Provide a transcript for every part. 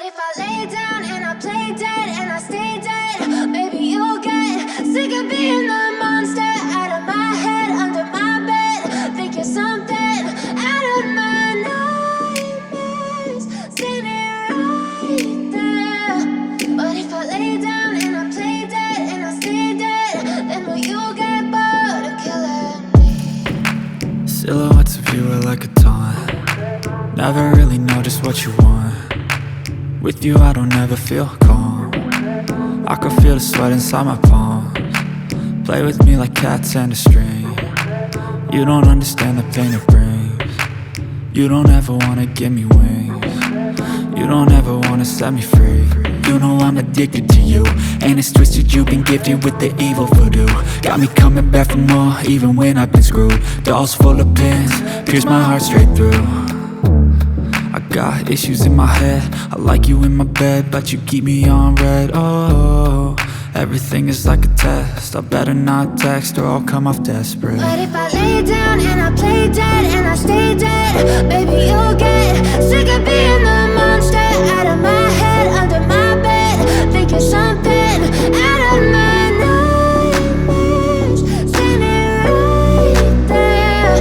if I lay down and I play dead and I stay dead, maybe you'll get sick of being the monster out of my head, under my bed. Think you're something out of my nightmares, standing right there. But if I lay down and I play dead and I stay dead, then will you get bored of killing me? Silhouettes of you are like a taunt. Never really know just what you want. With you I don't ever feel calm. I can feel the sweat inside my palms. Play with me like cats and a string. You don't understand the pain it brings. You don't ever wanna give me wings. You don't ever wanna set me free. You know I'm addicted to you, and it's twisted, you've been gifted with the evil voodoo. Got me coming back for more, even when I've been screwed. Dolls full of pins, pierce my heart straight through. I got issues in my head, I like you in my bed, but you keep me on red. Oh, everything is like a test, I better not text or I'll come off desperate. But if I lay down and I play dead and I stay dead, baby you'll get sick of being the monster out of my head, under my bed. Think you're something out of my nightmares, standing right there.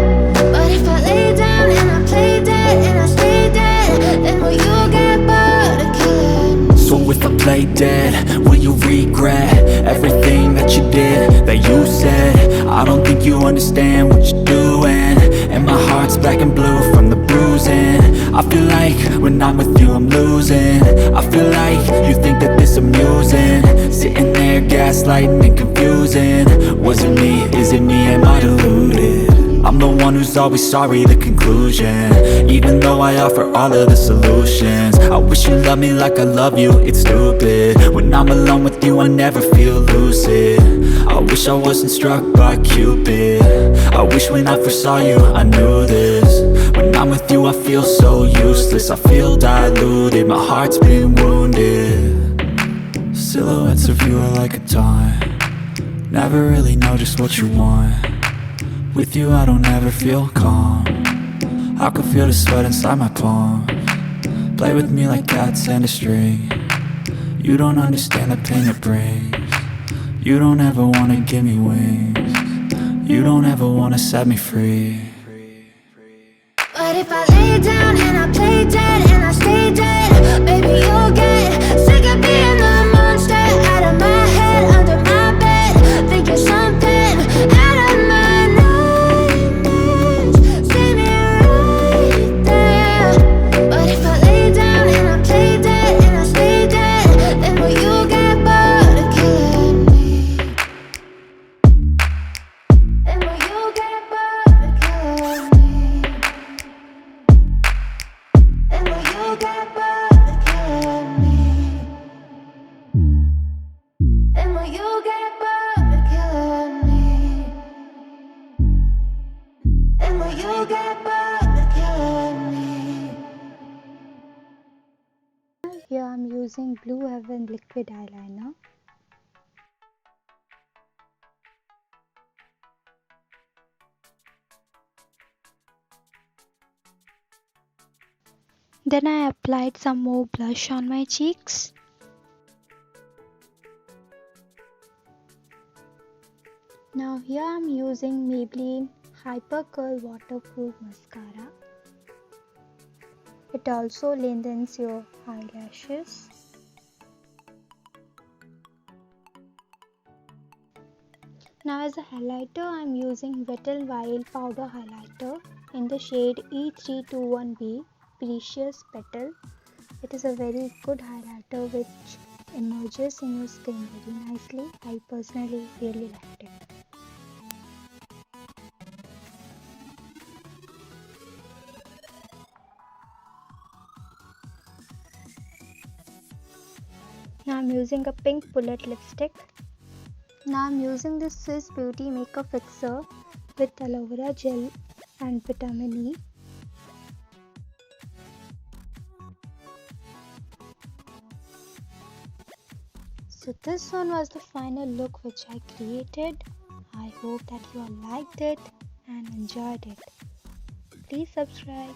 But if I lay down and I play dead and I stay dead, then will you get bored of killing me? So if I play dead, will you regret everything that you did, that you said? I don't think you understand what you're doing, and my heart's black and blue from the bruising. I feel like when I'm with you I'm losing. I feel like you think that this amusing, sitting there gaslighting and confusing. Was it me? Is it me? Am I deluded? I'm the one who's always sorry, the conclusion, even though I offer all of the solutions. I wish you loved me like I love you, it's stupid. When I'm alone with you I never feel lucid. I wish I wasn't struck by Cupid. I wish when I first saw you I knew this. When I'm with you I feel so useless, I feel diluted, my heart's been wounded. Silhouettes of you are like a taunt. Never really know just what you want. With you I don't ever feel calm. I can feel the sweat inside my palms. Play with me like cats and a string. You don't understand the pain it brings. You don't ever wanna give me wings. You don't ever wanna set me free. But if I lay down and I play dead and I stay dead, baby you'll get sick of being the monster out of my head, under my bed. Think you're something out of my nightmares, standing right there. But if I lay down and I play dead and I stay dead, then will you get bored of killing me? Then will you get bored of killing me? Then will you get bored of killing me? Then will you get bored of killing me? Then will you get bored of killing me? Here I'm using Blue Heaven liquid eyeliner. Then I applied some more blush on my cheeks. Now here I'm using Maybelline Hyper Curl Waterproof Mascara. It also lengthens your eyelashes. Now as a highlighter I'm using Wet n Wild Powder Highlighter in the shade E321B Precious Petal. It is a very good highlighter which emerges in your skin very nicely. I personally really liked it. Now I'm using a pink bullet lipstick. Now I'm using this Swiss Beauty Makeup Fixer with aloe vera gel and vitamin E. So this one was the final look which I created. I hope that you all liked it and enjoyed it. Please subscribe.